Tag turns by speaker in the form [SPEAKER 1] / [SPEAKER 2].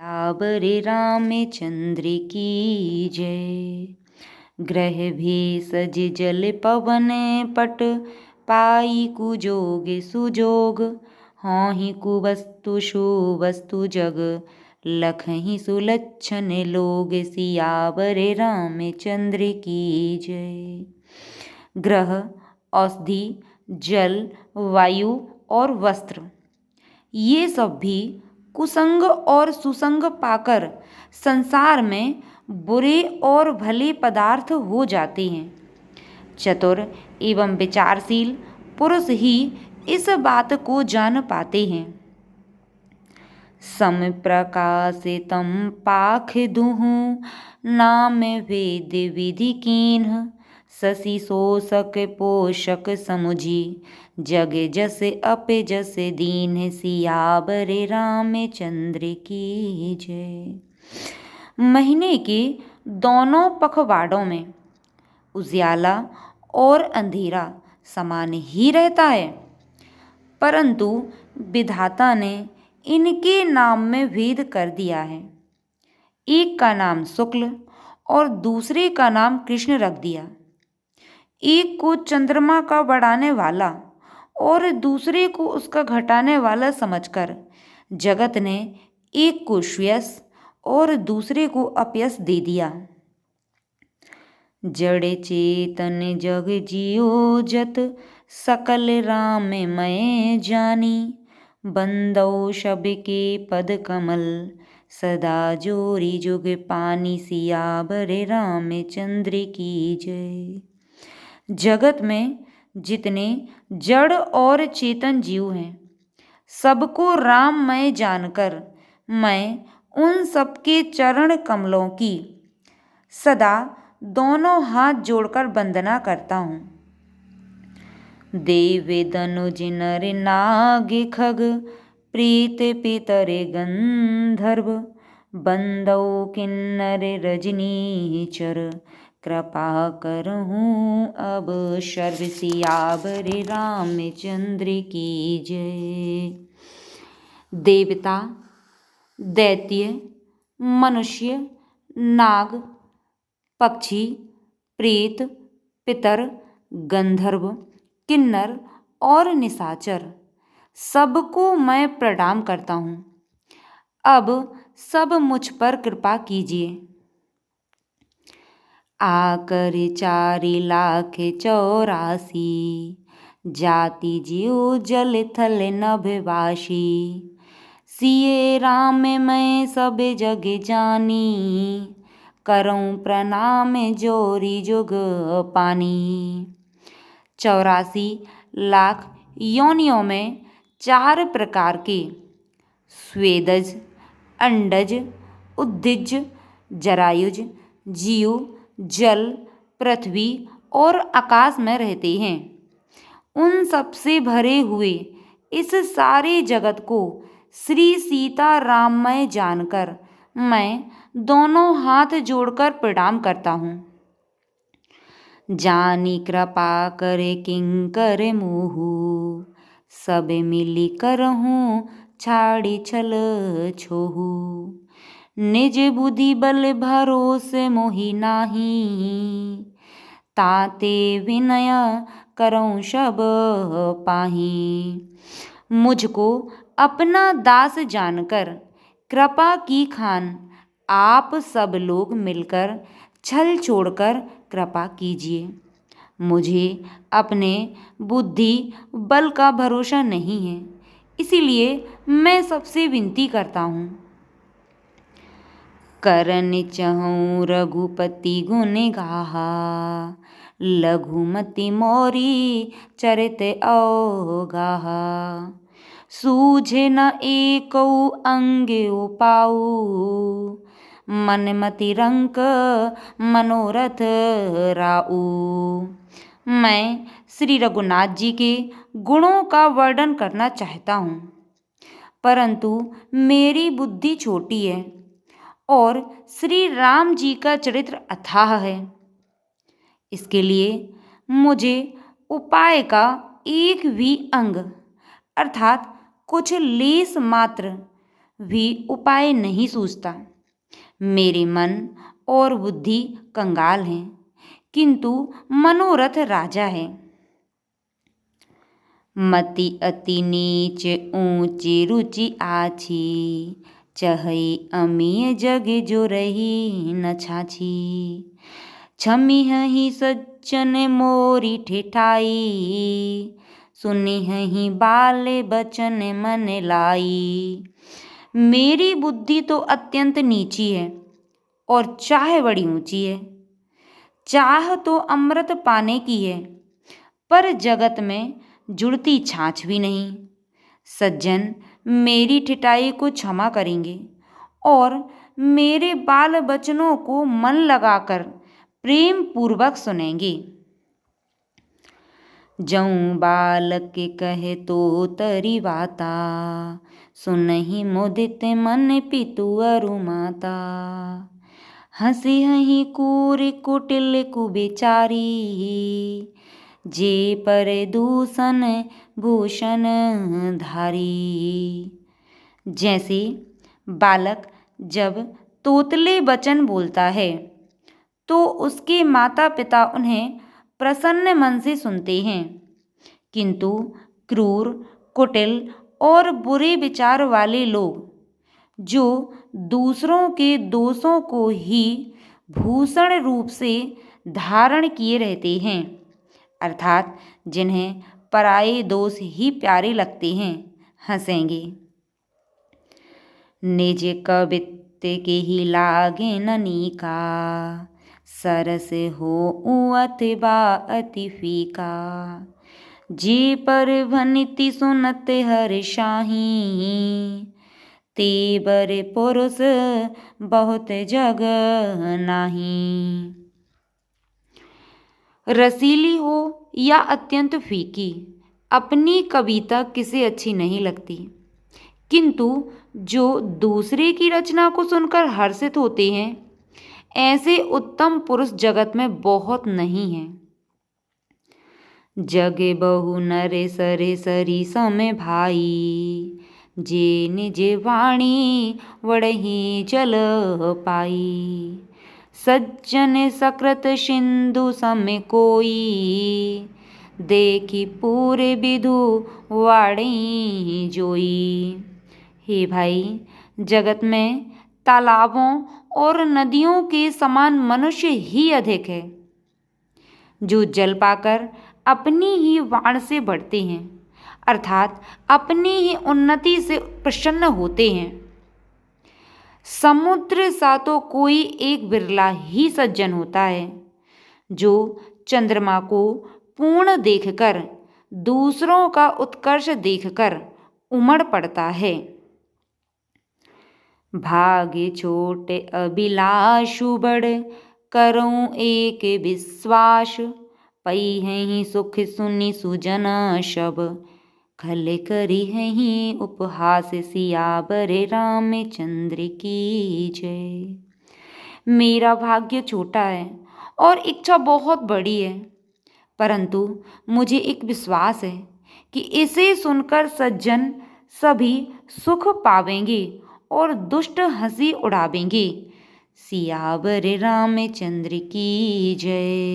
[SPEAKER 1] आबरे रामचंद्र की जय। ग्रह भेषज जल पवन पट, पाई कुजोग सुजोग। हौहि कुवस्तु सुवस्तु जग, लखहि सुलक्षण लोग। सियावर रामचंद्र की जय। ग्रह, औषधि, जल, वायु और वस्त्र, ये सब भी कुसंग और सुसंग पाकर संसार में बुरे और भले पदार्थ हो जाते हैं। चतुर एवं विचारशील पुरुष ही इस बात को जान पाते हैं। सम प्रकाशितम पाख दुहु, नाम वेद विधि कीन्ह। शशि शोषक पोषक समुझी, जग जस अप जस दीन। सियावर रामचंद्र की जय। महीने के दोनों पखवाड़ों में उजियाला और अंधेरा समान ही रहता है, परंतु विधाता ने इनके नाम में भेद कर दिया है। एक का नाम शुक्ल और दूसरे का नाम कृष्ण रख दिया। एक को चंद्रमा का बढ़ाने वाला और दूसरे को उसका घटाने वाला समझकर जगत ने एक को श्रेयस और दूसरे को अपयस दे दिया। जड़ चेतन जग जियो जत, सकल राम मैं जानी। बंदौ शब के पद कमल, सदा जोरी जुग पानी। सियावर रामचंद्र की जय। जगत में जितने जड़ और चेतन जीव हैं, सबको राममय जानकर मैं उन सबके चरण कमलों की सदा दोनों हाथ जोड़कर वंदना करता हूँ। देव दनुज नर नाग खग, प्रीत पितर गंधर्व। बंदौ किन्नर रजनीचर, कृपा करहूँ अब सर्व। सियावर रामचंद्र की जय। देवता, दैत्य, मनुष्य, नाग, पक्षी, प्रेत, पितर, गंधर्व, किन्नर और निशाचर, सबको मैं प्रणाम करता हूँ। अब सब मुझ पर कृपा कीजिए। आकर 4,84,00,000, जाति जीव जल थल नभवासी। सिये राम मैं सब जग जानी, करऊँ प्रणाम जोरी जुग पानी। 84,00,000 योनियों में 4 प्रकार के स्वेदज, अंडज, उद्भिज, जरायुज जीव जल, पृथ्वी और आकाश में रहते हैं। उन सबसे भरे हुए इस सारे जगत को श्री सीता राममय जानकर मैं दोनों हाथ जोड़कर प्रणाम करता हूँ। जानी कृपा करे किंकर मोहू, सब मिली करहूँ छाड़ी छल छोहू। निज बुद्धि बल भरोसे मोहि नाही, ताते विनय करऊँ सब पाही। मुझको अपना दास जानकर कृपा की खान आप सब लोग मिलकर छल छोड़कर कृपा कीजिए। मुझे अपने बुद्धि बल का भरोसा नहीं है, इसीलिए मैं सबसे विनती करता हूँ। करन चहूँ रघुपति गुण गाहा, लघुमति मोरी चरित अवगाहा। सूझे न एकौ अंग उपाऊ, मन मति रंक मनोरथ राऊ। मैं श्री रघुनाथ जी के गुणों का वर्णन करना चाहता हूँ, परंतु मेरी बुद्धि छोटी है और श्री राम जी का चरित्र अथाह है। इसके लिए मुझे उपाय का एक भी अंग अर्थात कुछ लेस मात्र भी उपाय नहीं सूझता। मेरे मन और बुद्धि कंगाल हैं, किंतु मनोरथ राजा है। मति अति नीच ऊंची रुचि आछी, चहई अमीय जग जो रही न छाछी। छमी ही सज्जन मोरी ठेठाई, सुनी ही बाले बचन मन लाई। मेरी बुद्धि तो अत्यंत नीची है और चाह बड़ी ऊंची है। चाह तो अमृत पाने की है, पर जगत में जुड़ती छाछ भी नहीं। सज्जन मेरी ठिठाई को क्षमा करेंगे और मेरे बाल बचनों को मन लगाकर प्रेम पूर्वक सुनेंगे। जऊँ बालक के कहे तो तरी बाता, सुनहि मुदित मन पितु अरु माता। हंसी हही कूर कुटिल कुबेचारी, जे पर दूषण भूषण धारी। जैसे बालक जब तोतले वचन बोलता है तो उसके माता पिता उन्हें प्रसन्न मन से सुनते हैं, किंतु क्रूर, कुटिल और बुरे विचार वाले लोग जो दूसरों के दोषों को ही भूषण रूप से धारण किए रहते हैं, अर्थात जिन्हें पराये दोष ही प्यारे लगते हैं, हंसेंगे। निज कवित्व के ही लागे ननीका, सरस हो अथवा अति फीका। जे पर भनिति सुनत हर्षाही, ते बर पुरुष बहुत जग नाही। रसीली हो या अत्यंत फीकी, अपनी कविता किसे अच्छी नहीं लगती, किंतु जो दूसरे की रचना को सुनकर हर्षित होते हैं, ऐसे उत्तम पुरुष जगत में बहुत नहीं हैं। जगे बहु नरे सरे सरी समय भाई, जे निज वाणी वड़ही जल पाई। सज्जन सकृत सिंधु सम कोई, देखी पूरे विधु वाणी जोई। हे भाई, जगत में तालाबों और नदियों के समान मनुष्य ही अधिक है, जो जल पाकर अपनी ही वाण से बढ़ते हैं, अर्थात अपनी ही उन्नति से प्रसन्न होते हैं। समुद्र सा तो कोई एक बिरला ही सज्जन होता है, जो चंद्रमा को पूर्ण देखकर दूसरों का उत्कर्ष देखकर उमड़ पड़ता है। भाग्य छोटे अभिलाषु बड़, करूं एक विश्वास। पई ही सुख सुनी सुजन शब, खल करी ही उपहास। सियावर रामचंद्र की जय। मेरा भाग्य छोटा है और इच्छा बहुत बड़ी है, परंतु मुझे एक विश्वास है कि इसे सुनकर सज्जन सभी सुख पावेंगे और दुष्ट हंसी उड़ावेंगे। सियावर रामचंद्र की जय।